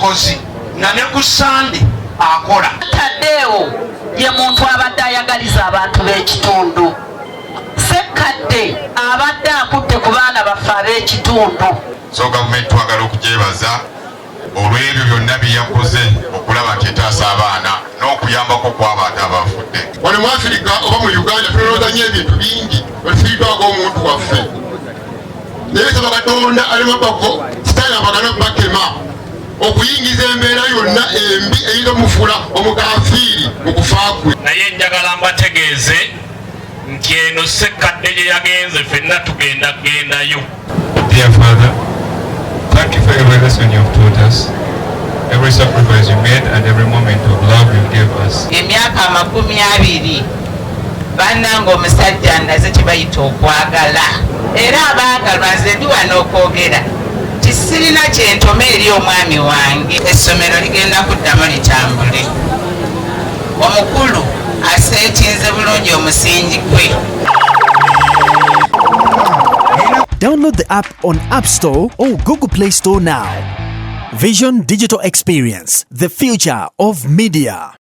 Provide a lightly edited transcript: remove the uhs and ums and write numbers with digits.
mukozi nga ne ku Sande akola. Taddeewo ye muntu abadde ayagaliza abantu b'ekitundu. Ssekkadde abadde akutte ku baana baffe ab'ekitundu. So gavumenti twagala okugyebaza olw'ebyo byonna bye yakoze okulaba nti etaasa abaana n'okuyambako kw'abo ate abafudde. Wano mu Afirika oba mu Uganda tulowooza nnyo ebintu bingi wetufiiriddwako omuntu waffe. Naye saba Katonda alemabako sitayambagana bakema okuyingiza embeera yonna embi eyinza omufuula omukafiiri mu kufa kwe. Naye njagala mbategeeze nti eno Ssekkadde gye yagenze ffenna tugenda kugendayo. Dear Father, thank you for every lesson you have taught us, every sacrifice you made and every moment of love you gave us. Emyaka 20 bannanga omusajja naze kibayita okwagala era abaagalwa nze ndi wano okwogera ti sirina kyentoma eri omwami wange. Essomero ligenda kuddamu litambule. Omukulu aseetinze bulungi omusingi gwe. Download the app on App Store or Google Play Store now. Vision Digital Experience, the future of media.